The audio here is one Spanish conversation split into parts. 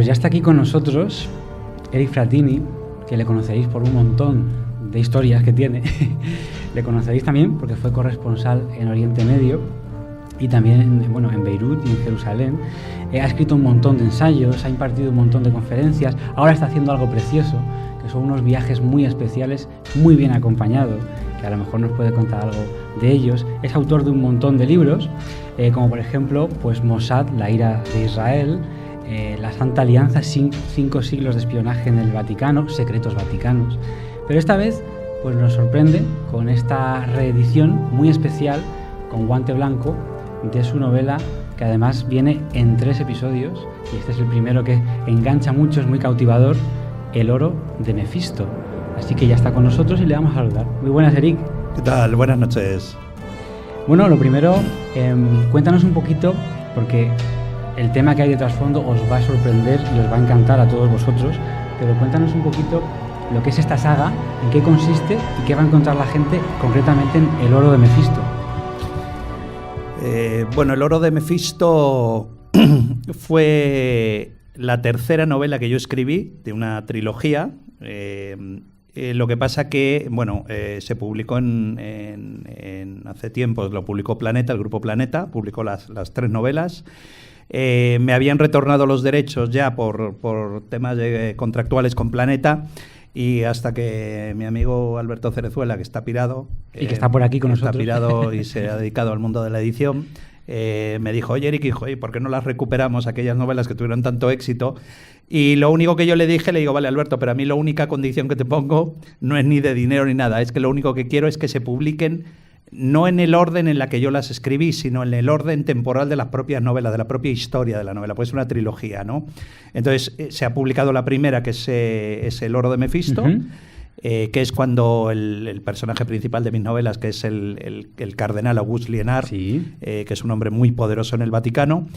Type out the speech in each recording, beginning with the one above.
Pues ya está aquí con nosotros Eric Frattini, que le conoceréis por un montón de historias que tiene. Le conoceréis también porque fue corresponsal en Oriente Medio y también en Beirut y en Jerusalén. Ha escrito un montón de ensayos, ha impartido un montón de conferencias. Ahora está haciendo algo precioso, que son unos viajes muy especiales, muy bien acompañado, que a lo mejor nos puede contar algo de ellos. Es autor de un montón de libros, como por ejemplo pues Mossad, la ira de Israel, la Santa Alianza, 5 siglos de espionaje en el Vaticano, secretos vaticanos. Pero esta vez pues nos sorprende con esta reedición muy especial, con guante blanco, de su novela, que además viene en 3 episodios, y este es el primero que engancha mucho, es muy cautivador, El oro de Mefisto. Así que ya está con nosotros y le vamos a saludar. Muy buenas, Eric. ¿Qué tal? Buenas noches. Bueno, lo primero, cuéntanos un poquito, porque el tema que hay de trasfondo os va a sorprender y os va a encantar a todos vosotros, pero cuéntanos un poquito lo que es esta saga, en qué consiste y qué va a encontrar la gente concretamente en El oro de Mefisto. El oro de Mefisto fue la tercera novela que yo escribí de una trilogía. Lo que pasa que, se publicó hace tiempo, lo publicó Planeta, el grupo Planeta, publicó las 3 novelas. Me habían retornado los derechos ya por temas contractuales con Planeta, y hasta que mi amigo Alberto Cerezuela, que está pirado... Y que está por aquí con nosotros. Está pirado y se ha dedicado al mundo de la edición, me dijo, oye, Eric, hijo, ¿y por qué no las recuperamos, aquellas novelas que tuvieron tanto éxito? Y lo único que yo le dije, le digo, vale, Alberto, pero a mí la única condición que te pongo no es ni de dinero ni nada, es que lo único que quiero es que se publiquen no en el orden en la que yo las escribí, sino en el orden temporal de las propias novelas, de la propia historia de la novela, pues es una trilogía, ¿no? Entonces, se ha publicado la primera, que es El oro de Mefisto, que es cuando el personaje principal de mis novelas, que es el cardenal Auguste Lienard, sí, que es un hombre muy poderoso en el Vaticano,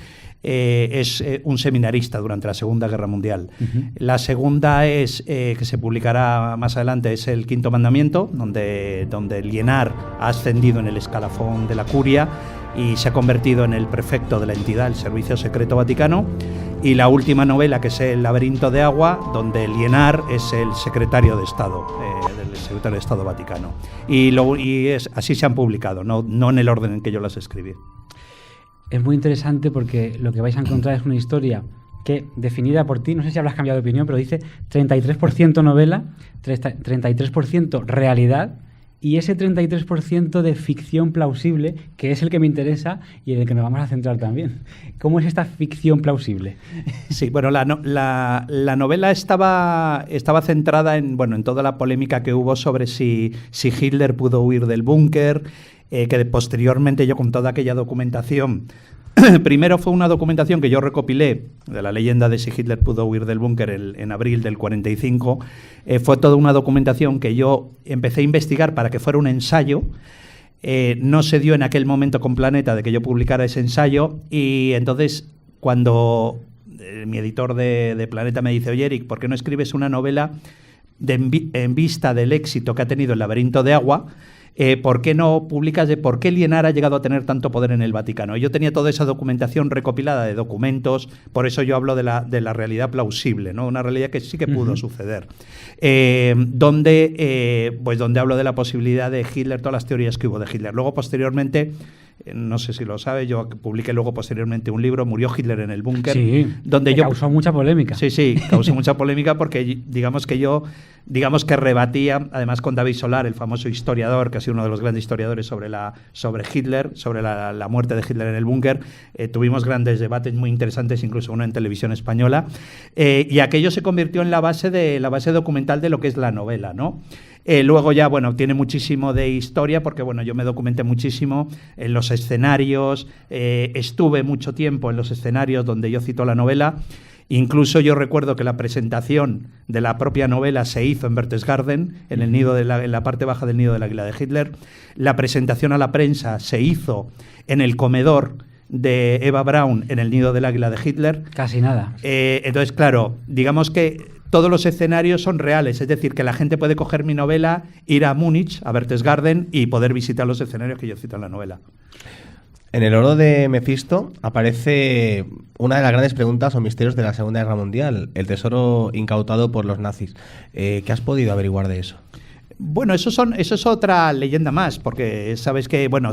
es un seminarista durante la Segunda Guerra Mundial. La segunda es, que se publicará más adelante, es El quinto mandamiento, donde Lienard ha ascendido en el escalafón de la curia y se ha convertido en el prefecto de la entidad, el Servicio Secreto Vaticano. Y la última novela, que es El laberinto de agua, donde Lienard es el secretario de Estado, del secretario de Estado Vaticano. Así se han publicado, no en el orden en que yo las escribí. Es muy interesante porque lo que vais a encontrar es una historia que, definida por ti, no sé si habrás cambiado de opinión, pero dice 33% novela, 33% realidad, y ese 33% de ficción plausible, que es el que me interesa y en el que nos vamos a centrar también. ¿Cómo es esta ficción plausible? Sí, la novela estaba centrada en toda la polémica que hubo sobre si Hitler pudo huir del búnker, que posteriormente yo, con toda aquella documentación, primero fue una documentación que yo recopilé de la leyenda de si Hitler pudo huir del búnker en abril del 45. Fue toda una documentación que yo empecé a investigar para que fuera un ensayo. No se dio en aquel momento con Planeta de que yo publicara ese ensayo, y entonces cuando mi editor de Planeta me dice, oye, Eric, ¿por qué no escribes una novela en vista del éxito que ha tenido El laberinto de agua? ¿Por qué no publicas de por qué Lienard ha llegado a tener tanto poder en el Vaticano? Yo tenía toda esa documentación recopilada de documentos, por eso yo hablo de la realidad plausible, ¿no? Una realidad que sí que pudo suceder. Donde hablo de la posibilidad de Hitler, todas las teorías que hubo de Hitler. Luego, posteriormente, no sé si lo sabe, yo publiqué luego posteriormente un libro, Murió Hitler en el búnker, sí, donde causó mucha polémica. Sí, causó mucha polémica porque digamos que rebatía, además con David Solar, el famoso historiador, que ha sido uno de los grandes historiadores sobre Hitler, sobre la muerte de Hitler en el búnker. Tuvimos grandes debates muy interesantes, incluso uno en televisión española, y aquello se convirtió en la base documental de lo que es la novela, ¿no? Luego ya, tiene muchísimo de historia porque, yo me documenté muchísimo en los escenarios, estuve mucho tiempo en los escenarios donde yo cito la novela. Incluso yo recuerdo que la presentación de la propia novela se hizo en Berchtesgaden, en la parte baja del nido del águila de Hitler. La presentación a la prensa se hizo en el comedor de Eva Braun, en el nido del águila de Hitler. Casi nada. Entonces, claro, digamos que todos los escenarios son reales, es decir, que la gente puede coger mi novela, ir a Múnich, a Berchtesgaden, y poder visitar los escenarios que yo cito en la novela. En el oro de Mefisto aparece una de las grandes preguntas o misterios de la Segunda Guerra Mundial, el tesoro incautado por los nazis. ¿Qué has podido averiguar de eso? Bueno, eso es otra leyenda más, porque sabes que, bueno,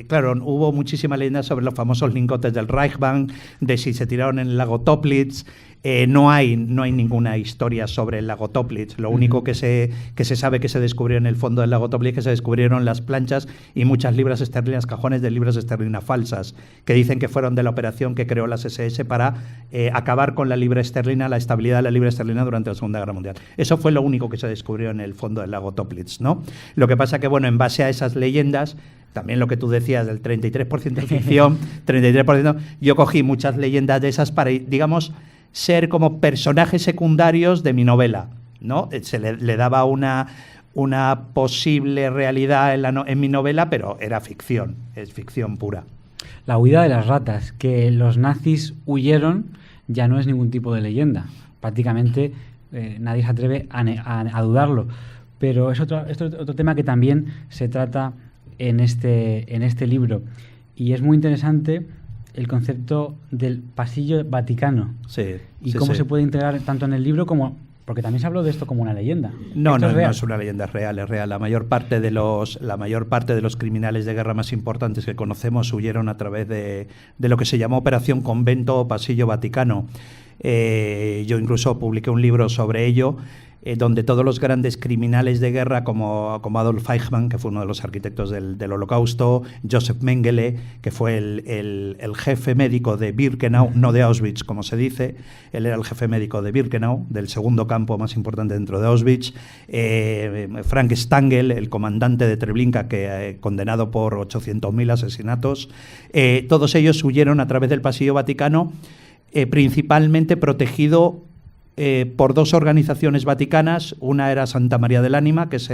claro, hubo muchísimas leyendas sobre los famosos lingotes del Reichsbank, de si se tiraron en el lago Toplitz. No hay ninguna historia sobre el lago Toplitz. Lo único que se sabe que se descubrió en el fondo del lago Toplitz es que se descubrieron las planchas y muchas libras esterlinas, cajones de libras esterlinas falsas, que dicen que fueron de la operación que creó las SS para acabar con la libra esterlina, la estabilidad de la libra esterlina durante la Segunda Guerra Mundial. Eso fue lo único que se descubrió en el fondo del lago Toplitz, ¿no? Lo que pasa que, bueno, en base a esas leyendas, también lo que tú decías del 33% ficción, 33%, yo cogí muchas leyendas de esas para, digamos, ser como personajes secundarios de mi novela, ¿no? Se le daba una posible realidad en mi novela, pero era ficción, es ficción pura. La huida de las ratas, que los nazis huyeron, ya no es ningún tipo de leyenda. Prácticamente nadie se atreve a dudarlo. Pero es otro tema que también se trata en este libro. Y es muy interesante el concepto del pasillo vaticano. Sí. Y cómo se puede integrar tanto en el libro como... Porque también se habló de esto como una leyenda. No es una leyenda, es real. La mayor parte de los criminales de guerra más importantes que conocemos huyeron a través de lo que se llamó Operación Convento o Pasillo Vaticano. Yo incluso publiqué un libro sobre ello, donde todos los grandes criminales de guerra como Adolf Eichmann, que fue uno de los arquitectos del Holocausto, Josef Mengele, que fue el jefe médico de Birkenau, no de Auschwitz, como se dice, él era el jefe médico de Birkenau, del segundo campo más importante dentro de Auschwitz, Frank Stangl, el comandante de Treblinka, que condenado por 800.000 asesinatos, todos ellos huyeron a través del Pasillo Vaticano, principalmente protegido por dos organizaciones vaticanas. Una era Santa María del Ánima, que es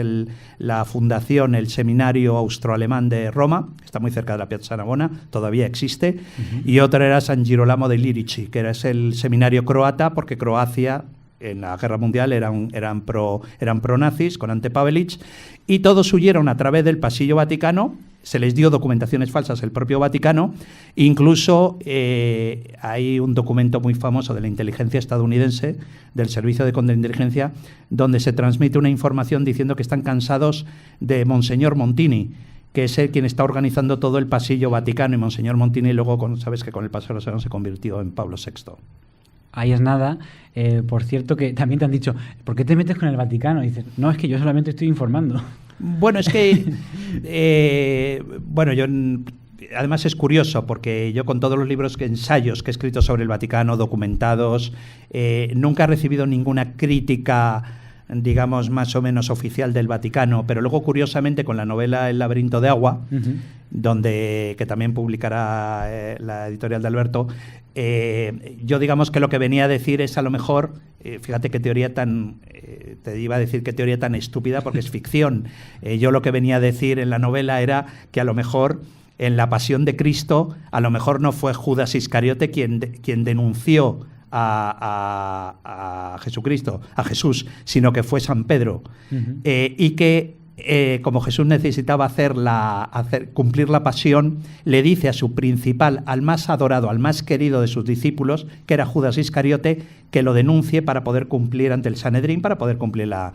la fundación, el seminario austroalemán de Roma, está muy cerca de la Piazza Navona, todavía existe, y otra era San Girolamo de Lirici, que era el seminario croata, porque Croacia en la Guerra Mundial eran pro-nazis, con Ante Pavelic, y todos huyeron a través del Pasillo Vaticano. Se les dio documentaciones falsas el propio Vaticano. Incluso hay un documento muy famoso de la inteligencia estadounidense, del Servicio de Contrainteligencia, donde se transmite una información diciendo que están cansados de Monseñor Montini, que es él quien está organizando todo el Pasillo Vaticano, y Monseñor Montini luego, sabes que con el paso de los años se convirtió en Pablo VI. Ahí es nada. Por cierto, que también te han dicho, ¿por qué te metes con el Vaticano? Y dices, no, es que yo solamente estoy informando. Bueno, es que yo además es curioso, porque yo con todos los ensayos que he escrito sobre el Vaticano, documentados, nunca he recibido ninguna crítica, digamos, más o menos oficial del Vaticano, pero luego, curiosamente, con la novela El laberinto de agua, que también publicará la editorial de Alberto, yo digamos que lo que venía a decir es, a lo mejor, fíjate qué teoría te iba a decir qué teoría tan estúpida, porque es ficción. Yo lo que venía a decir en la novela era que a lo mejor en la pasión de Cristo, a lo mejor no fue Judas Iscariote quien denunció a Jesucristo, a Jesús, sino que fue San Pedro. Y que como Jesús necesitaba cumplir la pasión, le dice a su principal, al más adorado, al más querido de sus discípulos, que era Judas Iscariote, que lo denuncie para poder cumplir ante el Sanedrín, para poder cumplir la...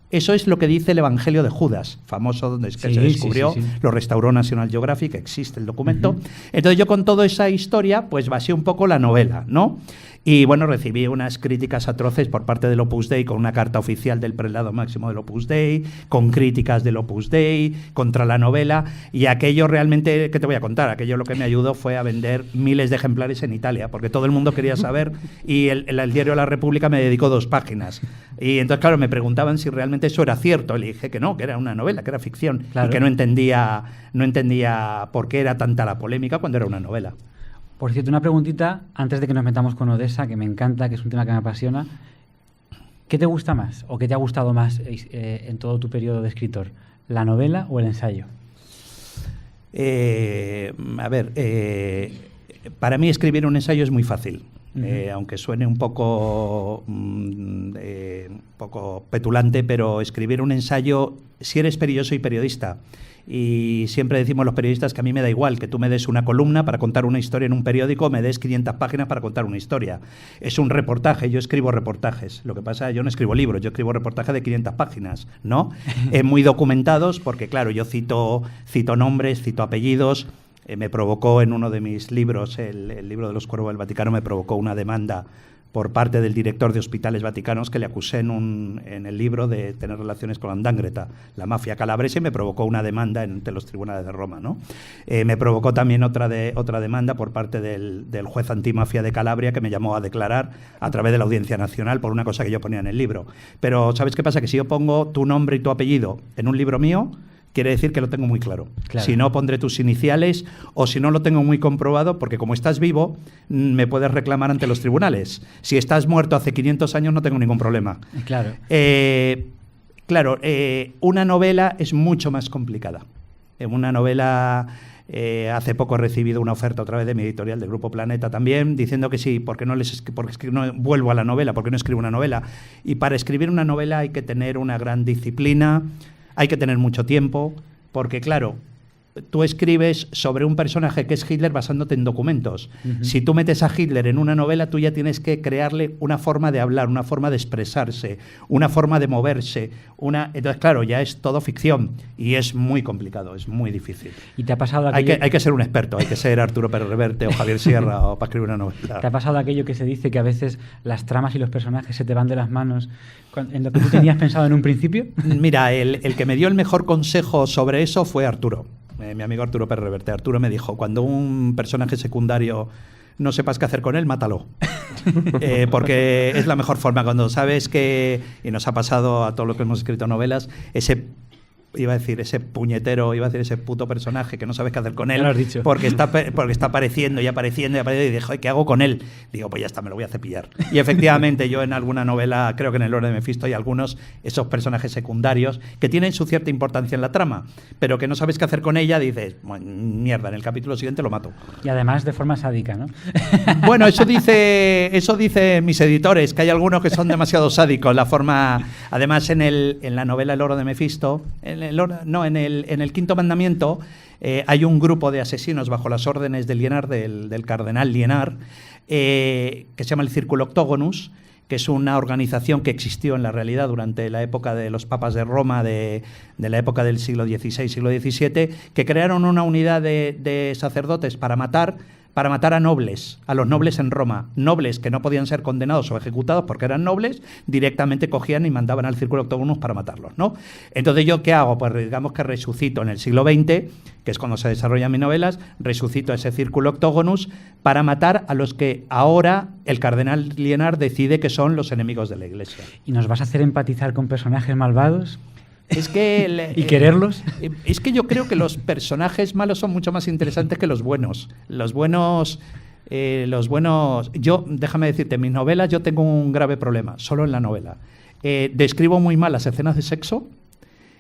Eso es lo que dice el Evangelio de Judas, famoso, donde se descubrió, lo restauró National Geographic, existe el documento. Entonces yo con toda esa historia, pues basé un poco la novela, ¿no? Y bueno, recibí unas críticas atroces por parte del Opus Dei, con una carta oficial del prelado máximo del Opus Dei, con críticas del Opus Dei contra la novela, y aquello realmente, ¿qué te voy a contar? Aquello lo que me ayudó fue a vender miles de ejemplares en Italia, porque todo el mundo quería saber, y el diario La República me dedicó 2 páginas. Y entonces, claro, me preguntaban si realmente eso era cierto. Le dije que no, que era una novela, que era ficción, claro, y que no entendía por qué era tanta la polémica cuando era una novela. Por cierto, una preguntita antes de que nos metamos con Odessa, que me encanta, que es un tema que me apasiona. ¿Qué te gusta más o qué te ha gustado más en todo tu periodo de escritor? ¿La novela o el ensayo? Para mí escribir un ensayo es muy fácil. aunque suene un poco petulante, pero escribir un ensayo, si eres soy periodista, y siempre decimos los periodistas que a mí me da igual que tú me des una columna para contar una historia en un periódico, me des 500 páginas para contar una historia. Es un reportaje, yo escribo reportajes. Lo que pasa es que yo no escribo libros, yo escribo reportajes de 500 páginas, ¿no? Muy documentados, porque claro, yo cito nombres, cito apellidos. Me provocó en uno de mis libros, el libro de los Cuervos del Vaticano, me provocó una demanda por parte del director de hospitales vaticanos, que le acusé en el libro de tener relaciones con Andangreta, la mafia calabresa, y me provocó una demanda ante los tribunales de Roma, ¿no? Me provocó también otra demanda por parte del juez antimafia de Calabria, que me llamó a declarar a través de la Audiencia Nacional por una cosa que yo ponía en el libro. Pero ¿sabes qué pasa? Que si yo pongo tu nombre y tu apellido en un libro mío, quiere decir que lo tengo muy claro. Si no, pondré tus iniciales, o si no lo tengo muy comprobado, porque como estás vivo, me puedes reclamar ante los tribunales. Si estás muerto hace 500 años, no tengo ningún problema. Claro. Una novela es mucho más complicada. Una novela... hace poco he recibido una oferta a través de mi editorial del Grupo Planeta también, diciendo que sí, porque no vuelvo a la novela, porque no escribo una novela. Y para escribir una novela hay que tener una gran disciplina, hay que tener mucho tiempo, porque claro, tú escribes sobre un personaje que es Hitler basándote en documentos. Si tú metes a Hitler en una novela, tú ya tienes que crearle una forma de hablar, una forma de expresarse, una forma de moverse. Entonces, claro, ya es todo ficción y es muy complicado, es muy difícil. ¿Y te ha pasado aquello... hay que ser un experto, hay que ser Arturo Pérez Reverte o Javier Sierra o para escribir una novela. ¿Te ha pasado aquello que se dice que a veces las tramas y los personajes se te van de las manos en lo que tú tenías pensado en un principio? Mira, el que me dio el mejor consejo sobre eso fue Arturo. Mi amigo Arturo Pérez Reverte. Arturo me dijo, cuando un personaje secundario no sepas qué hacer con él, mátalo. Porque es la mejor forma. Cuando sabes que, y nos ha pasado a todos los que hemos escrito novelas, ese puto personaje que no sabes qué hacer con él, lo has dicho. porque está apareciendo y apareciendo y apareciendo, y digo, ¿qué hago con él? Digo, pues ya está, me lo voy a cepillar. Y efectivamente yo en alguna novela, creo que en El Orden de Mefisto, hay algunos, esos personajes secundarios que tienen su cierta importancia en la trama, pero que no sabes qué hacer con ella, dices, mierda, en el capítulo siguiente lo mato. Y además de forma sádica, ¿no? Bueno, eso dice mis editores, que hay algunos que son demasiado sádicos. La forma, además en la novela El Oro de Mefisto, en el Quinto Mandamiento, hay un grupo de asesinos bajo las órdenes de Liénard, del cardenal Liénard, que se llama el Círculo Octógonus, que es una organización que existió en la realidad durante la época de los papas de Roma, de la época del siglo XVI, siglo XVII, que crearon una unidad de sacerdotes para matar a nobles, a los nobles en Roma. Nobles que no podían ser condenados o ejecutados porque eran nobles, directamente cogían y mandaban al Círculo Octógonus para matarlos, ¿no? Entonces, ¿yo qué hago? Pues digamos que resucito en el siglo XX, que es cuando se desarrollan mis novelas, resucito ese Círculo Octógonus para matar a los que ahora el cardenal Liénard decide que son los enemigos de la Iglesia. ¿Y nos vas a hacer empatizar con personajes malvados? Es que ¿Y quererlos? Es que yo creo que los personajes malos son mucho más interesantes que los buenos. Los buenos, déjame decirte, en mis novelas yo tengo un grave problema, solo en la novela. Describo muy mal las escenas de sexo,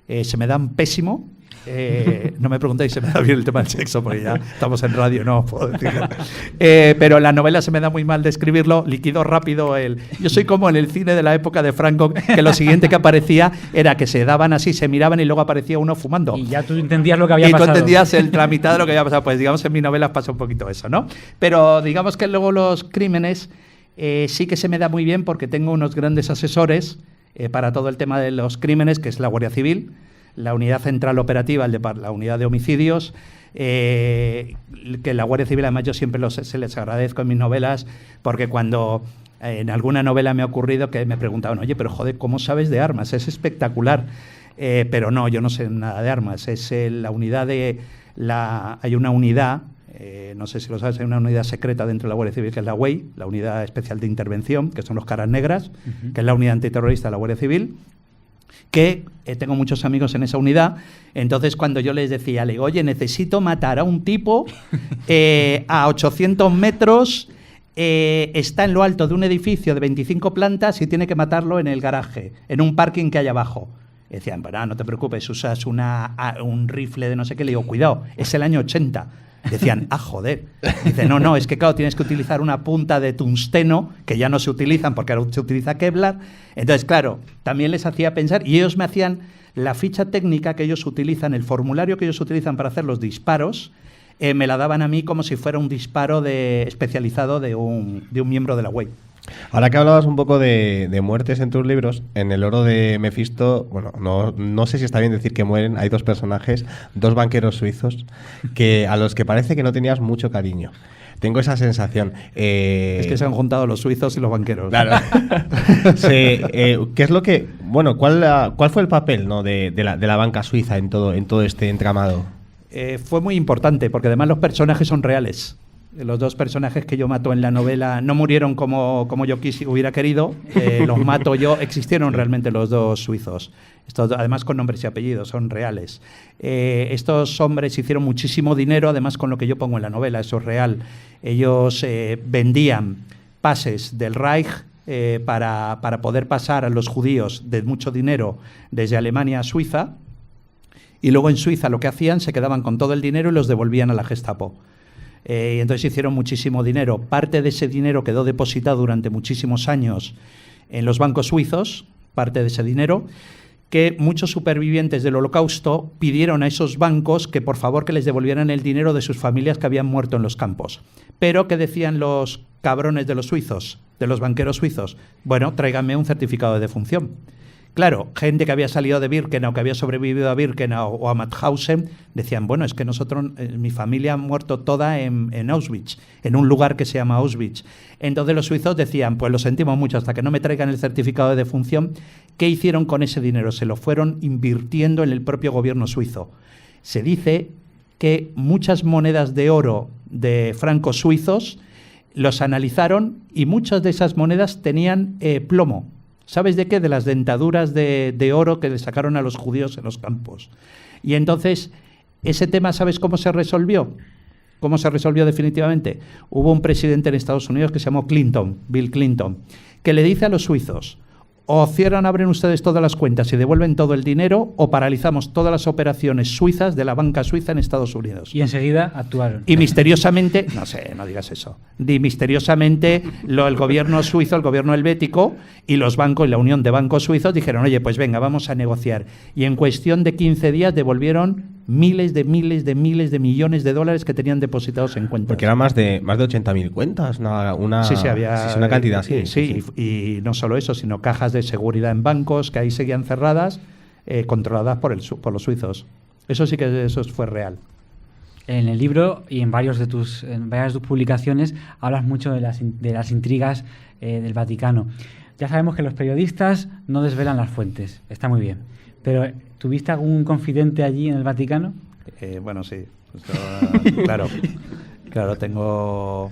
se me dan pésimo. No me preguntéis si se me da bien el tema del sexo, porque ya estamos en radio, no os puedo decirlo. Pero en la novela se me da muy mal describirlo, liquido rápido Yo soy como en el cine de la época de Franco, que lo siguiente que aparecía era que se daban así, se miraban y luego aparecía uno fumando. Y ya tú entendías lo que había pasado. Y tú entendías la mitad de lo que había pasado. Pues digamos en mis novelas pasa un poquito eso, ¿no? Pero digamos que luego los crímenes sí que se me da muy bien porque tengo unos grandes asesores para todo el tema de los crímenes, que es la Guardia Civil, la Unidad Central Operativa, la Unidad de Homicidios, que la Guardia Civil, además yo siempre se les agradezco en mis novelas, porque cuando en alguna novela me ha ocurrido que me preguntaban, oye, pero joder, ¿cómo sabes de armas? Es espectacular. Pero no, yo no sé nada de armas. Es la unidad hay una unidad, no sé si lo sabes, hay una unidad secreta dentro de la Guardia Civil, que es la UEI, la Unidad Especial de Intervención, que son los caras negras, que es la unidad antiterrorista de la Guardia Civil, que tengo muchos amigos en esa unidad. Entonces cuando yo les decía, le digo, oye, necesito matar a un tipo a 800 metros, está en lo alto de un edificio de 25 plantas y tiene que matarlo en el garaje, en un parking que hay abajo. Y decían, bueno, no te preocupes, usas un rifle de no sé qué. Le digo, cuidado, es el año 80. Decían, joder. Dice, no, es que claro, tienes que utilizar una punta de tungsteno, que ya no se utilizan porque ahora se utiliza Kevlar. Entonces, claro, también les hacía pensar, y ellos me hacían la ficha técnica que ellos utilizan, el formulario que ellos utilizan para hacer los disparos, me la daban a mí como si fuera un disparo especializado de un miembro de la WEI. Ahora que hablabas un poco de muertes en tus libros, en El oro de Mefisto, bueno, no sé si está bien decir que mueren, hay dos personajes, dos banqueros suizos, a los que parece que no tenías mucho cariño. Tengo esa sensación. Es que se han juntado los suizos y los banqueros. Claro. ¿Qué es lo que... Bueno, ¿cuál fue el papel, ¿no, de la banca suiza en todo este entramado? Fue muy importante, porque además los personajes son reales. Los dos personajes que yo mato en la novela no murieron como yo hubiera querido, los mato yo, existieron realmente los dos suizos. Estos, además con nombres y apellidos, son reales. Estos hombres hicieron muchísimo dinero, además con lo que yo pongo en la novela, eso es real. Ellos vendían pases del Reich para poder pasar a los judíos de mucho dinero desde Alemania a Suiza, y luego en Suiza lo que hacían, se quedaban con todo el dinero y los devolvían a la Gestapo. Y entonces hicieron muchísimo dinero. Parte de ese dinero quedó depositado durante muchísimos años en los bancos suizos, parte de ese dinero, que muchos supervivientes del Holocausto pidieron a esos bancos que por favor que les devolvieran el dinero de sus familias que habían muerto en los campos. Pero ¿qué decían los cabrones de los suizos, de los banqueros suizos? Bueno, tráiganme un certificado de defunción. Claro, gente que había salido de Birkenau, que había sobrevivido a Birkenau o a Mauthausen, decían, bueno, es que nosotros, mi familia ha muerto toda en Auschwitz, en un lugar que se llama Auschwitz. Entonces los suizos decían, pues lo sentimos mucho, hasta que no me traigan el certificado de defunción. ¿Qué hicieron con ese dinero? Se lo fueron invirtiendo en el propio gobierno suizo. Se dice que muchas monedas de oro de francos suizos los analizaron y muchas de esas monedas tenían plomo. ¿Sabes de qué? De las dentaduras de oro que le sacaron a los judíos en los campos. Y entonces, ese tema, ¿sabes cómo se resolvió? ¿Cómo se resolvió definitivamente? Hubo un presidente en Estados Unidos que se llamó Clinton, Bill Clinton, que le dice a los suizos, o cierran, abren ustedes todas las cuentas y devuelven todo el dinero, o paralizamos todas las operaciones suizas de la banca suiza en Estados Unidos. Y enseguida actuaron. Y misteriosamente, no digas eso, misteriosamente el gobierno suizo, el gobierno helvético y los bancos y la Unión de Bancos Suizos dijeron, oye, pues venga, vamos a negociar. Y en cuestión de 15 días devolvieron miles de millones de dólares que tenían depositados en cuentas. Porque eran más de 80.000 cuentas, una cantidad así. Sí, y no solo eso, sino cajas de seguridad en bancos que ahí seguían cerradas, controladas por los suizos. Eso sí que eso fue real. En el libro y en varias de tus publicaciones hablas mucho de las intrigas del Vaticano. Ya sabemos que los periodistas no desvelan las fuentes, está muy bien. Pero, ¿tuviste algún confidente allí en el Vaticano? Bueno, sí. Claro, tengo...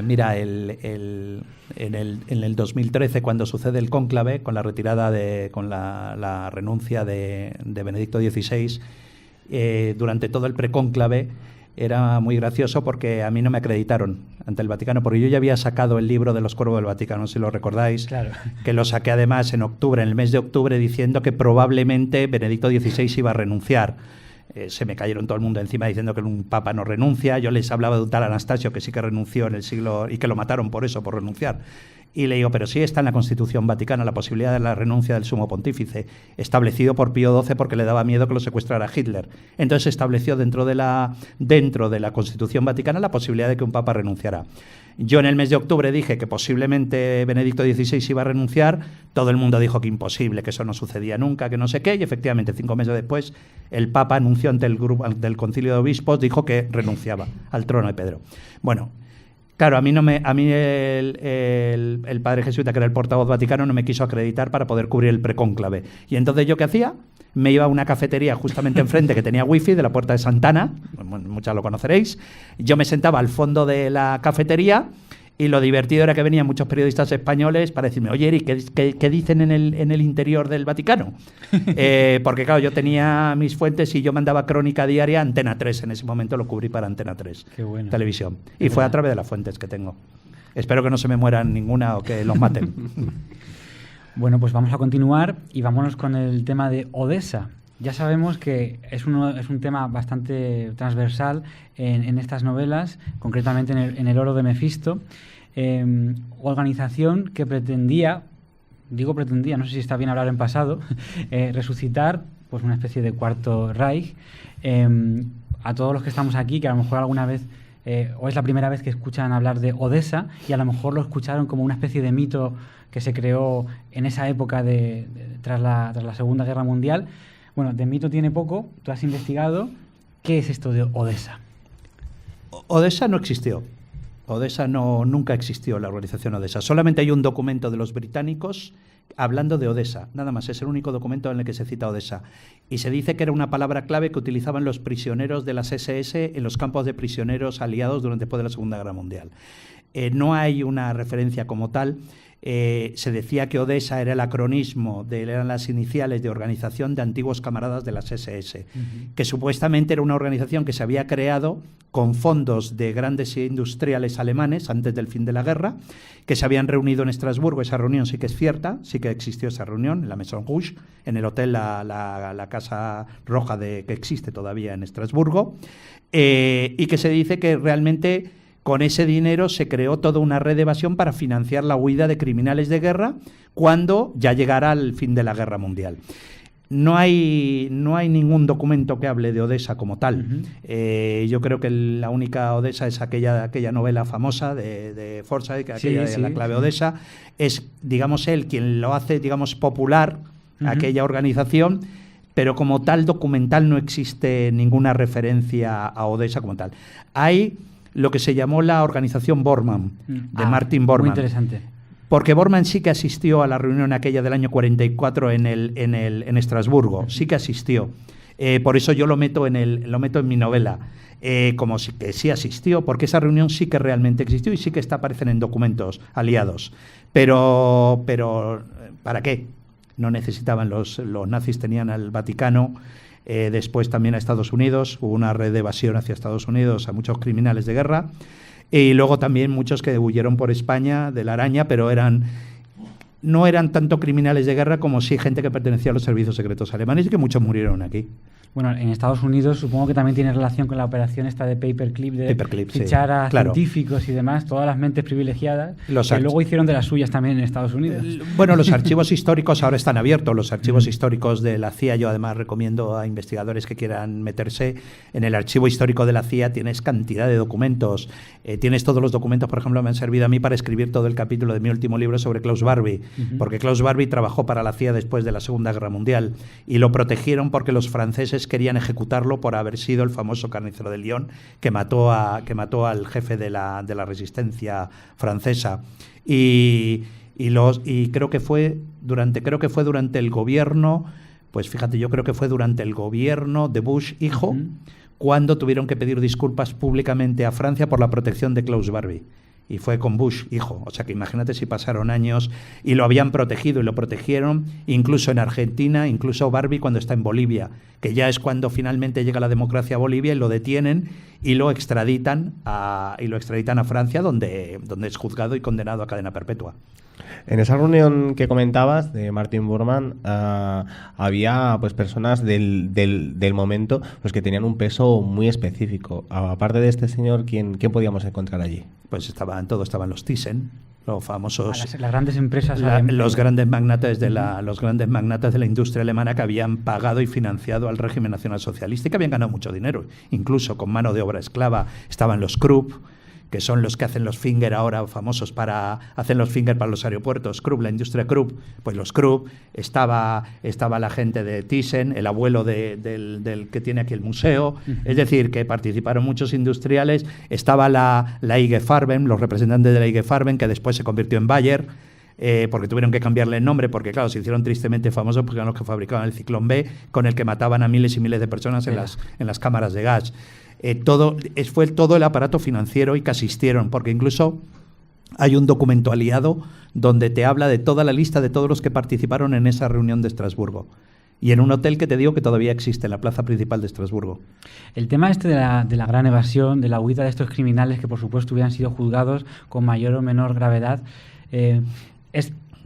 mira, en el 2013, cuando sucede el cónclave, con la retirada con la renuncia de Benedicto XVI, durante todo el precónclave, era muy gracioso porque a mí no me acreditaron ante el Vaticano, porque yo ya había sacado el libro de los Cuervos del Vaticano, si lo recordáis, claro. Que lo saqué además en el mes de octubre, diciendo que probablemente Benedicto XVI iba a renunciar. Se me cayeron todo el mundo encima diciendo que un papa no renuncia. Yo les hablaba de un tal Anastasio que sí que renunció en el siglo y que lo mataron por eso, por renunciar. Y le digo, pero sí está en la Constitución Vaticana la posibilidad de la renuncia del sumo pontífice, establecido por Pío XII porque le daba miedo que lo secuestrara Hitler. Entonces se estableció dentro de la Constitución Vaticana la posibilidad de que un papa renunciara. Yo en el mes de octubre dije que posiblemente Benedicto XVI iba a renunciar, todo el mundo dijo que imposible, que eso no sucedía nunca, que no sé qué, y efectivamente 5 meses después el Papa anunció ante el grupo del Concilio de Obispos, dijo que renunciaba al trono de Pedro. Bueno, claro, a mí el padre jesuita, que era el portavoz vaticano, no me quiso acreditar para poder cubrir el precónclave. Y entonces, ¿yo qué hacía? Me iba a una cafetería justamente enfrente que tenía wifi, de la Puerta de Santana, muchas lo conoceréis. Yo me sentaba al fondo de la cafetería y lo divertido era que venían muchos periodistas españoles para decirme, oye, Eric, ¿qué dicen en el interior del Vaticano? Porque claro, yo tenía mis fuentes y yo mandaba crónica diaria a Antena 3, en ese momento lo cubrí para Antena 3, Qué bueno. Televisión. Y fue a través de las fuentes que tengo. Espero que no se me mueran ninguna o que los maten. Bueno, pues vamos a continuar y vámonos con el tema de Odessa. Ya sabemos que es un tema bastante transversal en estas novelas, concretamente en el Oro de Mefisto, organización que pretendía, no sé si está bien hablar en pasado, resucitar pues una especie de cuarto Reich. A todos los que estamos aquí, que a lo mejor alguna vez o es la primera vez que escuchan hablar de Odessa y a lo mejor lo escucharon como una especie de mito que se creó en esa época tras la Segunda Guerra Mundial. Bueno, de mito tiene poco, tú has investigado. ¿Qué es esto de Odessa? Odessa no existió. Odessa nunca existió, la organización Odessa. Solamente hay un documento de los británicos hablando de Odessa, nada más. Es el único documento en el que se cita Odessa. Y se dice que era una palabra clave que utilizaban los prisioneros de las SS en los campos de prisioneros aliados después de la Segunda Guerra Mundial. No hay una referencia como tal. Se decía que Odessa era el acronismo, eran las iniciales de Organización de Antiguos Camaradas de las SS, que supuestamente era una organización que se había creado con fondos de grandes industriales alemanes antes del fin de la guerra, que se habían reunido en Estrasburgo. Esa reunión sí que es cierta, sí que existió esa reunión en la Maison Rouge, en el hotel la Casa Roja que existe todavía en Estrasburgo, y que se dice que realmente con ese dinero se creó toda una red de evasión para financiar la huida de criminales de guerra cuando ya llegara el fin de la Guerra Mundial. No hay ningún documento que hable de Odessa como tal. Yo creo que la única Odessa es aquella novela famosa de Forsyth, aquella de La clave Odessa. Es, digamos, él quien lo hace, digamos, popular, aquella organización, pero como tal documental no existe ninguna referencia a Odessa como tal. Hay lo que se llamó la organización Bormann, de Martin Bormann. Muy interesante. Porque Bormann sí que asistió a la reunión aquella del año 44 en Estrasburgo, sí que asistió. Por eso yo lo meto en mi novela, como que sí asistió, porque esa reunión sí que realmente existió y sí que aparecen en documentos aliados. Pero ¿para qué? No necesitaban los nazis, tenían al Vaticano. Después también a Estados Unidos, hubo una red de evasión hacia Estados Unidos a muchos criminales de guerra, y luego también muchos que huyeron por España de la araña, pero no eran tanto criminales de guerra como sí gente que pertenecía a los servicios secretos alemanes y que muchos murieron aquí. Bueno, en Estados Unidos supongo que también tiene relación con la operación esta de Paperclip, fichar a científicos y demás, todas las mentes privilegiadas, que luego hicieron de las suyas también en Estados Unidos. Bueno, los archivos históricos ahora están abiertos, los archivos históricos de la CIA. Yo además recomiendo a investigadores que quieran meterse en el archivo histórico de la CIA. Tienes cantidad de documentos, tienes todos los documentos. Por ejemplo, me han servido a mí para escribir todo el capítulo de mi último libro sobre Klaus Barbie, porque Klaus Barbie trabajó para la CIA después de la Segunda Guerra Mundial y lo protegieron porque los franceses querían ejecutarlo por haber sido el famoso carnicero de Lyon que mató al jefe de la resistencia francesa. Y creo que fue durante el gobierno, pues fíjate, yo creo que fue durante el gobierno de Bush hijo, cuando tuvieron que pedir disculpas públicamente a Francia por la protección de Klaus Barbie. Y fue con Bush hijo, o sea que imagínate si pasaron años y lo habían protegido y lo protegieron, incluso en Argentina, incluso Barbie cuando está en Bolivia, que ya es cuando finalmente llega la democracia a Bolivia y lo detienen y lo extraditan a Francia, donde es juzgado y condenado a cadena perpetua. En esa reunión que comentabas de Martin Bormann, había pues personas del momento pues que tenían un peso muy específico. Aparte de este señor, ¿quién podíamos encontrar allí? Pues estaban los Thyssen, los famosos, las grandes empresas, los grandes magnates de la industria alemana que habían pagado y financiado al régimen nacionalsocialista y que habían ganado mucho dinero, incluso con mano de obra esclava. Estaban los Krupp, que son los que hacen los Finger ahora famosos hacen los Finger para los aeropuertos. Krupp, la industria Krupp, pues los Krupp, estaba la gente de Thyssen, el abuelo del que tiene aquí el museo, es decir, que participaron muchos industriales. Estaba la IG Farben, los representantes de la IG Farben, que después se convirtió en Bayer, porque tuvieron que cambiarle el nombre, porque claro, se hicieron tristemente famosos porque eran los que fabricaban el Ciclón B, con el que mataban a miles y miles de personas en las cámaras de gas. Fue todo el aparato financiero y que asistieron, porque incluso hay un documento aliado donde te habla de toda la lista de todos los que participaron en esa reunión de Estrasburgo. Y en un hotel que te digo que todavía existe, en la plaza principal de Estrasburgo. El tema de la gran evasión, de la huida de estos criminales que por supuesto hubieran sido juzgados con mayor o menor gravedad,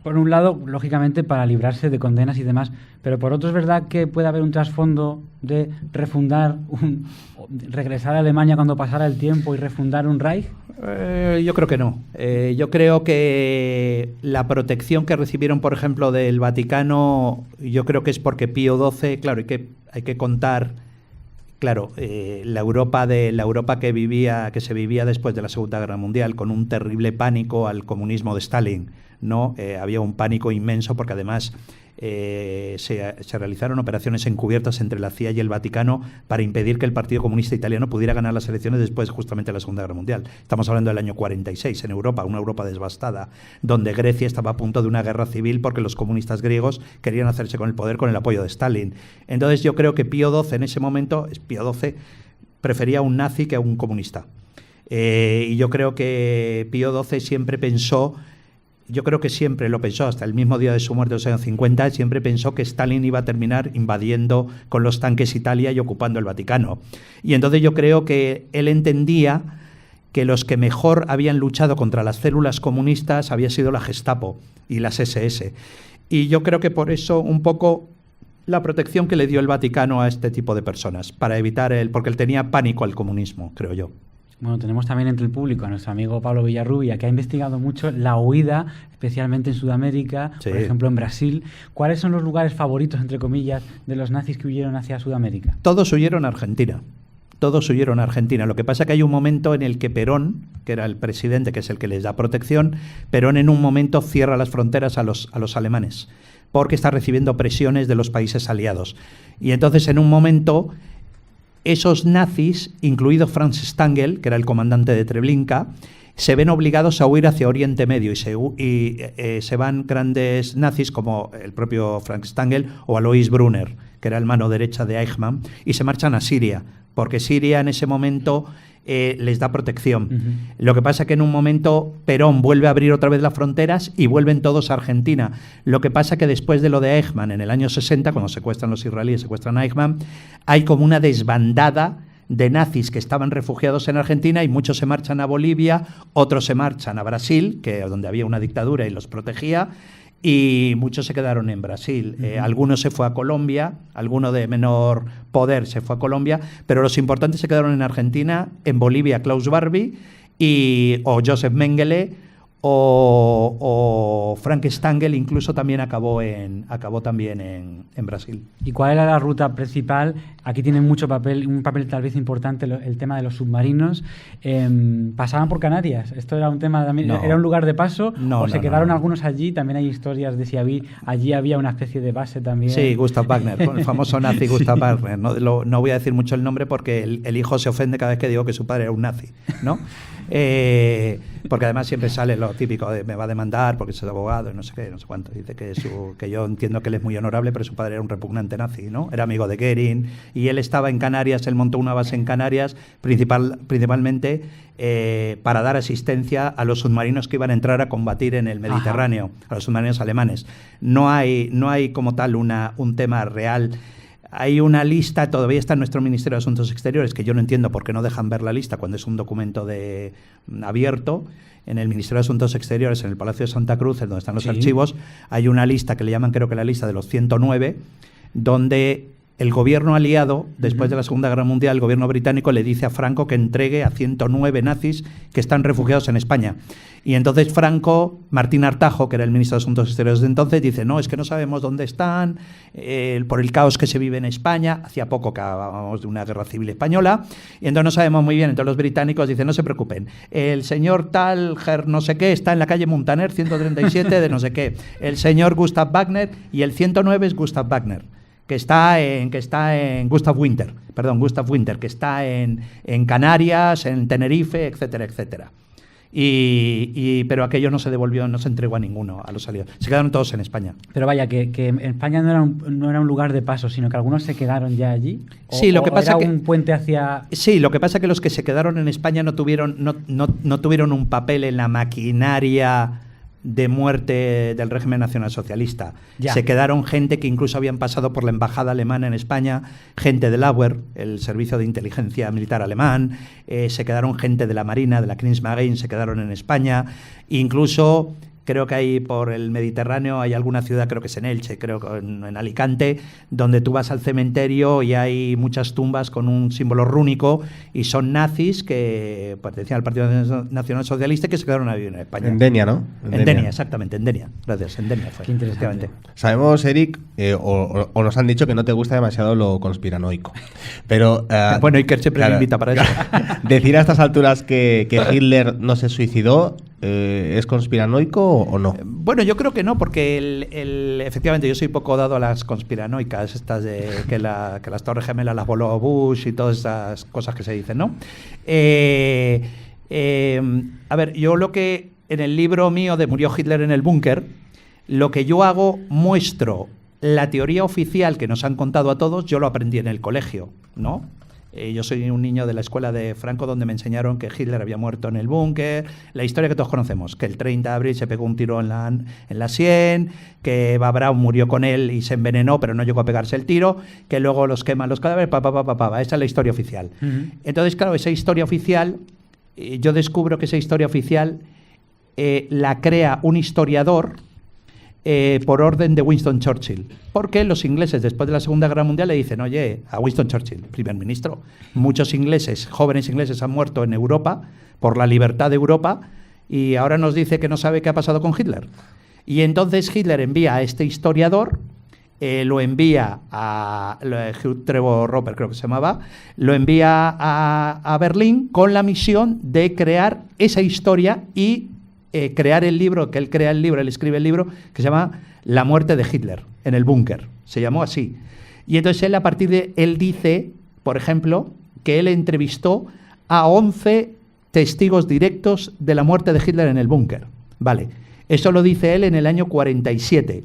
por un lado, lógicamente, para librarse de condenas y demás, pero por otro es verdad que puede haber un trasfondo de regresar a Alemania cuando pasara el tiempo y refundar un Reich. Yo creo que no. Yo creo que la protección que recibieron, por ejemplo, del Vaticano, yo creo que es porque Pío XII, claro, hay que contar, claro, la Europa que se vivía después de la Segunda Guerra Mundial, con un terrible pánico al comunismo de Stalin, ¿no? Había un pánico inmenso porque además se realizaron operaciones encubiertas entre la CIA y el Vaticano para impedir que el Partido Comunista Italiano pudiera ganar las elecciones después justamente de la Segunda Guerra Mundial. Estamos hablando del año 46 en Europa, una Europa devastada, donde Grecia estaba a punto de una guerra civil porque los comunistas griegos querían hacerse con el poder con el apoyo de Stalin. Entonces yo creo que Pío XII en ese momento, Pío XII prefería a un nazi que a un comunista. Y yo creo que Pío XII siempre pensó, yo creo que siempre lo pensó, hasta el mismo día de su muerte, en los años 50, siempre pensó que Stalin iba a terminar invadiendo con los tanques Italia y ocupando el Vaticano. Y entonces yo creo que él entendía que los que mejor habían luchado contra las células comunistas había sido la Gestapo y las SS. Y yo creo que por eso un poco la protección que le dio el Vaticano a este tipo de personas, para evitar porque él tenía pánico al comunismo, creo yo. Bueno, tenemos también entre el público a nuestro amigo Pablo Villarrubia, que ha investigado mucho la huida, especialmente en Sudamérica, sí. Por ejemplo en Brasil. ¿Cuáles son los lugares favoritos, entre comillas, de los nazis que huyeron hacia Sudamérica? Todos huyeron a Argentina. Todos huyeron a Argentina. Lo que pasa es que hay un momento en el que Perón, que era el presidente, que es el que les da protección, Perón en un momento cierra las fronteras a los alemanes, porque está recibiendo presiones de los países aliados. Y entonces en un momento esos nazis, incluido Franz Stangl, que era el comandante de Treblinka, se ven obligados a huir hacia Oriente Medio y se van grandes nazis como el propio Franz Stangl o Alois Brunner, que era el mano derecha de Eichmann, y se marchan a Siria, porque Siria en ese momento les da protección. Uh-huh. Lo que pasa es que en un momento Perón vuelve a abrir otra vez las fronteras y vuelven todos a Argentina. Lo que pasa es que después de lo de Eichmann, en el año 60, cuando secuestran los israelíes, secuestran a Eichmann, hay como una desbandada de nazis que estaban refugiados en Argentina y muchos se marchan a Bolivia, otros se marchan a Brasil, donde había una dictadura y los protegía, y muchos se quedaron en Brasil. Uh-huh. Algunos se fue a Colombia, alguno de menor poder se fue a Colombia, pero los importantes se quedaron en Argentina, en Bolivia Klaus Barbie o Joseph Mengele o Frank Stangl, incluso también acabó también en Brasil. ¿Y cuál era la ruta principal? Aquí tiene mucho papel, un papel tal vez importante el tema de los submarinos. ¿Pasaban por Canarias? ¿Esto era un tema también? No. ¿Era un lugar de paso? ¿O se quedaron algunos allí? También hay historias de si allí había una especie de base también. Sí, Gustav Wagner, el famoso nazi Gustav Wagner. No voy a decir mucho el nombre porque el hijo se ofende cada vez que digo que su padre era un nazi, ¿no? Porque además siempre sale lo típico de me va a demandar porque es abogado y no sé qué, no sé cuánto. Dice que yo entiendo que él es muy honorable, pero su padre era un repugnante nazi, ¿no? Era amigo de Goering y él estaba en Canarias, él montó una base en Canarias principalmente para dar asistencia a los submarinos que iban a entrar a combatir en el Mediterráneo, a los submarinos alemanes. No hay como tal un tema real. Hay una lista, todavía está en nuestro Ministerio de Asuntos Exteriores, que yo no entiendo por qué no dejan ver la lista cuando es un documento abierto. En el Ministerio de Asuntos Exteriores, en el Palacio de Santa Cruz, donde están los archivos, hay una lista que le llaman, creo que la lista de los 109, donde el gobierno aliado, después de la Segunda Guerra Mundial, el gobierno británico le dice a Franco que entregue a 109 nazis que están refugiados en España. Y entonces Franco, Martín Artajo, que era el ministro de Asuntos Exteriores de entonces, dice, no, es que no sabemos dónde están, por el caos que se vive en España. Hacía poco que hablábamos de una guerra civil española, y entonces no sabemos muy bien. Entonces los británicos dicen, no se preocupen, el señor tal, no sé qué, está en la calle Muntaner, 137 de no sé qué. El señor Gustav Wagner, y el 109 es Gustav Wagner, que está en Gustav Winter, que está en Canarias, en Tenerife, etcétera, etcétera. Pero aquello no se devolvió, no se entregó a ninguno, a los aliados. Se quedaron todos en España. Pero vaya, que en España no era un lugar de paso, sino que algunos se quedaron ya allí. Sí, lo que pasa era un puente hacia... Sí, lo que pasa es que los que se quedaron en España no tuvieron un papel en la maquinaria de muerte del régimen nacionalsocialista. Ya. Se quedaron gente que incluso habían pasado por la embajada alemana en España, gente del Abwehr, el servicio de inteligencia militar alemán, se quedaron gente de la Marina, de la Kriegsmarine, se quedaron en España, incluso creo que hay por el Mediterráneo, hay alguna ciudad, creo que es en Elche, creo que en Alicante, donde tú vas al cementerio y hay muchas tumbas con un símbolo rúnico y son nazis que pertenecían al Partido Nacional Socialista y que se quedaron a vivir en España. En Denia, ¿no? En Denia, exactamente, en Denia. Gracias, en Denia fue. Qué interesante. Sabemos, Eric, o nos han dicho que no te gusta demasiado lo conspiranoico. Pero bueno, Iker siempre me invita para eso. Decir a estas alturas que Hitler no se suicidó, ¿es conspiranoico o no? Bueno, yo creo que no, porque efectivamente yo soy poco dado a las conspiranoicas, estas de que las Torres Gemelas las voló Bush y todas esas cosas que se dicen, ¿no? A ver, yo lo que en el libro mío de Murió Hitler en el búnker, lo que yo hago, muestro la teoría oficial que nos han contado a todos, yo lo aprendí en el colegio, ¿no? Yo soy un niño de la escuela de Franco donde me enseñaron que Hitler había muerto en el búnker, la historia que todos conocemos, que el 30 de abril se pegó un tiro en la sien, que Eva Braun murió con él y se envenenó pero no llegó a pegarse el tiro, que luego los queman los cadáveres, esa es la historia oficial. Entonces, claro, esa historia oficial, yo descubro que esa historia oficial la crea un historiador por orden de Winston Churchill. Porque los ingleses, después de la Segunda Guerra Mundial, le dicen, oye, a Winston Churchill, primer ministro, muchos ingleses, jóvenes ingleses han muerto en Europa por la libertad de Europa y ahora nos dice que no sabe qué ha pasado con Hitler. Y entonces Hitler envía a este historiador, lo envía a Hugh Trevor Roper, creo que se llamaba, lo envía a Berlín con la misión de crear esa historia y crear el libro, que él crea el libro, él escribe el libro, que se llama La muerte de Hitler, en el búnker. Se llamó así. Y entonces él, a partir de él dice, por ejemplo, que él entrevistó a 11 testigos directos de la muerte de Hitler en el búnker. Vale. Eso lo dice él en el año 47.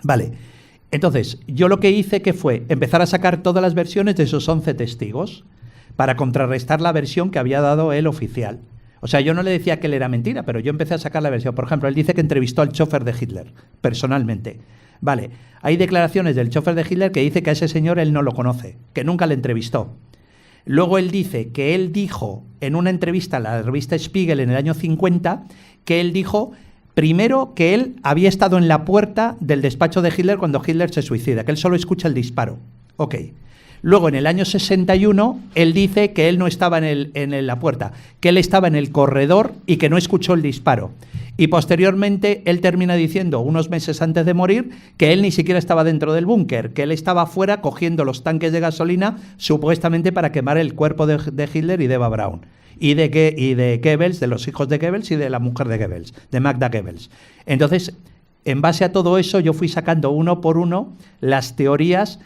Vale. Entonces, yo lo que hice que fue empezar a sacar todas las versiones de esos 11 testigos para contrarrestar la versión que había dado él oficial. O sea, yo no le decía que él era mentira, pero yo empecé a sacar la versión. Por ejemplo, él dice que entrevistó al chofer de Hitler, personalmente. Vale, hay declaraciones del chofer de Hitler que dice que a ese señor él no lo conoce, que nunca le entrevistó. Luego él dice que él dijo en una entrevista a la revista Spiegel en el año 50, que él dijo, primero, que él había estado en la puerta del despacho de Hitler cuando Hitler se suicida, que él solo escucha el disparo. Ok. Luego, en el año 61, él dice que él no estaba en la puerta, que él estaba en el corredor y que no escuchó el disparo. Y posteriormente, él termina diciendo, unos meses antes de morir, que él ni siquiera estaba dentro del búnker, que él estaba afuera cogiendo los tanques de gasolina, supuestamente para quemar el cuerpo de Hitler y de Eva Braun. Y de Goebbels, de los hijos de Goebbels y de la mujer de Goebbels, de Magda Goebbels. Entonces, en base a todo eso, yo fui sacando uno por uno las teorías,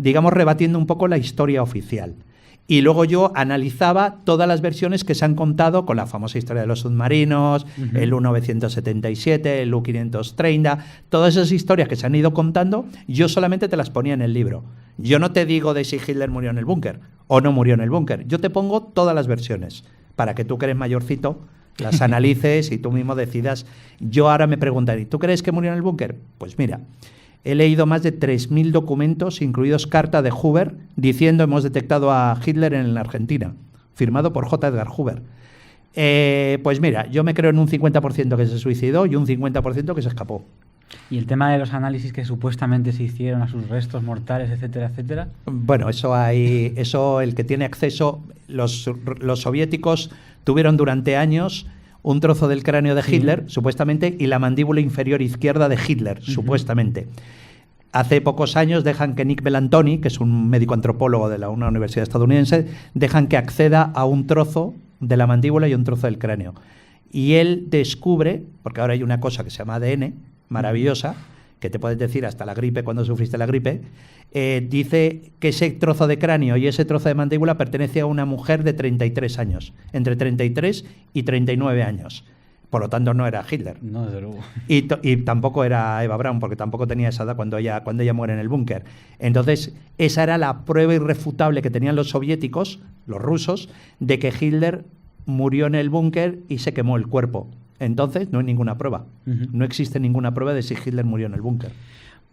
digamos, rebatiendo un poco la historia oficial. Y luego yo analizaba todas las versiones que se han contado con la famosa historia de los submarinos, el U-977, el U-530, todas esas historias que se han ido contando, yo solamente te las ponía en el libro. Yo no te digo de si Hitler murió en el búnker o no murió en el búnker. Yo te pongo todas las versiones para que tú que eres mayorcito las analices y tú mismo decidas. Yo ahora me preguntaré, ¿tú crees que murió en el búnker? Pues mira, he leído más de 3.000 documentos, incluidos carta de Hoover, diciendo hemos detectado a Hitler en la Argentina, firmado por J. Edgar Hoover. Pues mira, yo me creo en un 50% que se suicidó y un 50% que se escapó. ¿Y el tema de los análisis que supuestamente se hicieron a sus restos mortales, etcétera, etcétera? Bueno, eso el que tiene acceso, los soviéticos tuvieron durante años un trozo del cráneo de Hitler, supuestamente, y la mandíbula inferior izquierda de Hitler, supuestamente. Hace pocos años dejan que Nick Belantoni, que es un médico antropólogo de una universidad estadounidense, dejan que acceda a un trozo de la mandíbula y un trozo del cráneo. Y él descubre, porque ahora hay una cosa que se llama ADN, maravillosa, que te puedes decir hasta la gripe, cuando sufriste la gripe, dice que ese trozo de cráneo y ese trozo de mandíbula pertenece a una mujer de 33 años, entre 33 y 39 años. Por lo tanto, no era Hitler. No, desde luego. Y tampoco era Eva Braun, porque tampoco tenía esa edad cuando ella muere en el búnker. Entonces, esa era la prueba irrefutable que tenían los soviéticos, los rusos, de que Hitler murió en el búnker y se quemó el cuerpo. Entonces, no hay ninguna prueba. No existe ninguna prueba de si Hitler murió en el búnker.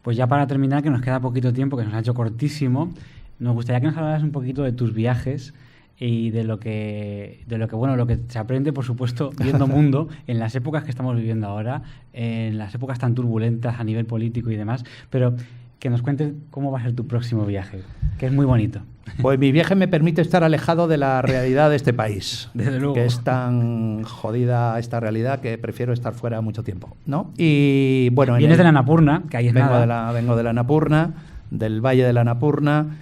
Pues ya para terminar, que nos queda poquito tiempo, que nos ha hecho cortísimo, nos gustaría que nos hablaras un poquito de tus viajes y de lo que bueno, lo que se aprende, por supuesto, viendo mundo en las épocas que estamos viviendo ahora, en las épocas tan turbulentas a nivel político y demás, pero que nos cuentes cómo va a ser tu próximo viaje, que es muy bonito. Pues mi viaje me permite estar alejado de la realidad de este país. Desde luego. Que es tan jodida esta realidad que prefiero estar fuera mucho tiempo, ¿no? Y bueno, vienes de la Annapurna, que ahí es nada. Vengo de la Annapurna, del Valle de la Annapurna,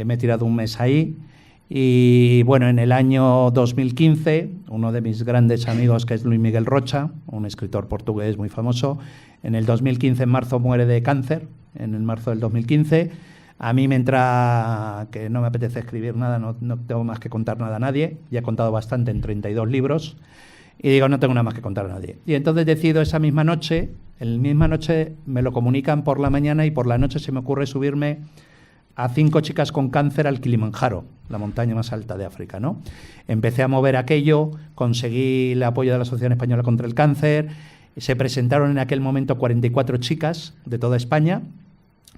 me he tirado un mes ahí. Y bueno, en el año 2015, uno de mis grandes amigos, que es Luis Miguel Rocha, un escritor portugués muy famoso, en el 2015, en marzo, muere de cáncer, en el marzo del 2015. A mí me entra que no me apetece escribir nada, no tengo más que contar nada a nadie, ya he contado bastante en 32 libros, y digo, no tengo nada más que contar a nadie. Y entonces decido esa misma noche, me lo comunican por la mañana y por la noche se me ocurre subirme a 5 chicas con cáncer al Kilimanjaro, la montaña más alta de África, ¿no? Empecé a mover aquello, conseguí el apoyo de la Asociación Española contra el Cáncer, se presentaron en aquel momento 44 chicas de toda España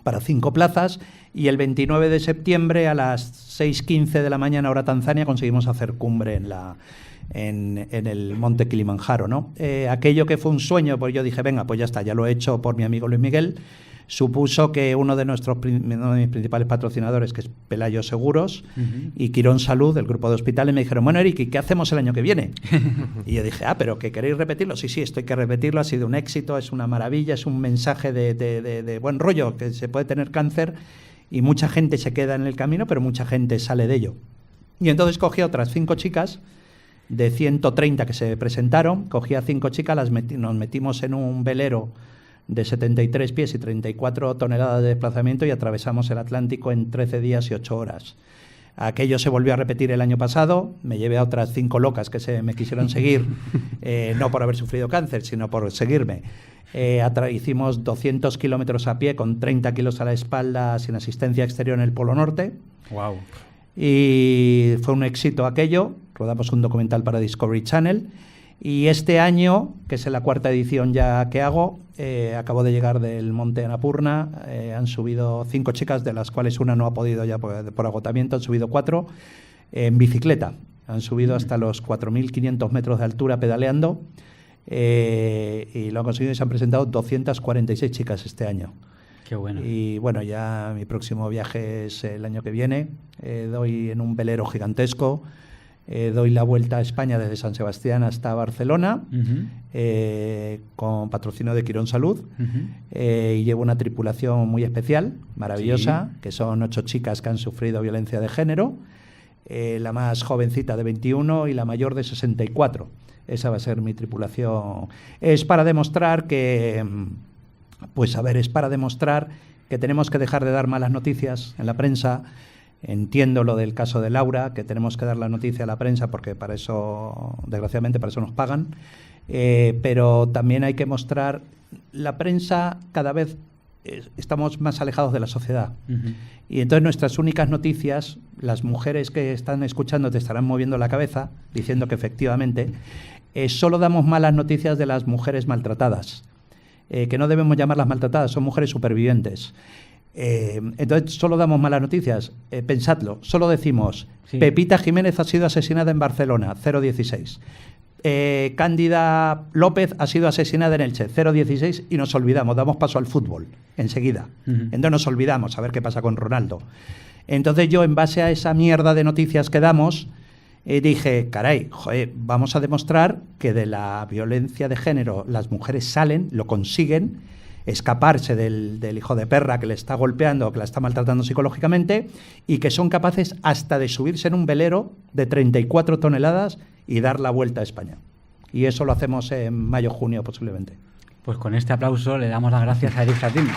para 5 plazas y el 29 de septiembre a las 6:15 de la mañana, hora Tanzania, conseguimos hacer cumbre en el monte Kilimanjaro, ¿no? Aquello que fue un sueño, pues yo dije, venga, pues ya está, ya lo he hecho por mi amigo Luis Miguel. Supuso que uno de mis principales patrocinadores, que es Pelayo Seguros, y Quirón Salud, el grupo de hospitales, me dijeron, bueno, Eric, ¿y qué hacemos el año que viene? Y yo dije, ¿pero que queréis repetirlo? Sí, esto hay que repetirlo, ha sido un éxito, es una maravilla, es un mensaje de buen rollo, que se puede tener cáncer y mucha gente se queda en el camino, pero mucha gente sale de ello. Y entonces cogí a otras 5 chicas, de 130 que se presentaron, cogí a 5 chicas, nos metimos en un velero de 73 pies y 34 toneladas de desplazamiento y atravesamos el Atlántico en 13 días y 8 horas. Aquello se volvió a repetir el año pasado, me llevé a otras 5 locas que me quisieron seguir, no por haber sufrido cáncer, sino por seguirme. Hicimos 200 kilómetros a pie con 30 kilos a la espalda sin asistencia exterior en el Polo Norte. Wow. Y fue un éxito aquello, rodamos un documental para Discovery Channel. Y este año, que es la 4ª edición ya que hago, acabo de llegar del monte Annapurna, han subido 5 chicas, de las cuales una no ha podido ya por agotamiento, han subido 4 en bicicleta, han subido hasta los 4.500 metros de altura pedaleando y lo han conseguido y se han presentado 246 chicas este año. Qué bueno. Y bueno, ya mi próximo viaje es el año que viene, doy en un velero gigantesco. Doy la vuelta a España desde San Sebastián hasta Barcelona, con patrocinio de Quirón Salud, y llevo una tripulación muy especial, maravillosa, que son 8 chicas que han sufrido violencia de género, la más jovencita de 21 y la mayor de 64. Esa va a ser mi tripulación. Es para demostrar que, es para demostrar que tenemos que dejar de dar malas noticias en la prensa. Entiendo lo del caso de Laura, que tenemos que dar la noticia a la prensa porque para eso, desgraciadamente, para eso nos pagan. Pero también hay que mostrar, la prensa cada vez estamos más alejados de la sociedad. Y entonces nuestras únicas noticias, las mujeres que están escuchando te estarán moviendo la cabeza, diciendo que efectivamente, solo damos malas noticias de las mujeres maltratadas, que no debemos llamarlas maltratadas, son mujeres supervivientes. Entonces solo damos malas noticias. Pensadlo, solo decimos Pepita Jiménez ha sido asesinada en Barcelona, 016. Cándida López ha sido asesinada en Elche, 016, y nos olvidamos, damos paso al fútbol enseguida. Entonces nos olvidamos a ver qué pasa con Ronaldo. Entonces yo, en base a esa mierda de noticias que damos, dije, caray, vamos a demostrar que de la violencia de género las mujeres salen, lo consiguen, escaparse del hijo de perra que le está golpeando o que la está maltratando psicológicamente, y que son capaces hasta de subirse en un velero de 34 toneladas y dar la vuelta a España. Y eso lo hacemos en mayo-junio posiblemente. Pues con este aplauso le damos las gracias a Eric Fratini.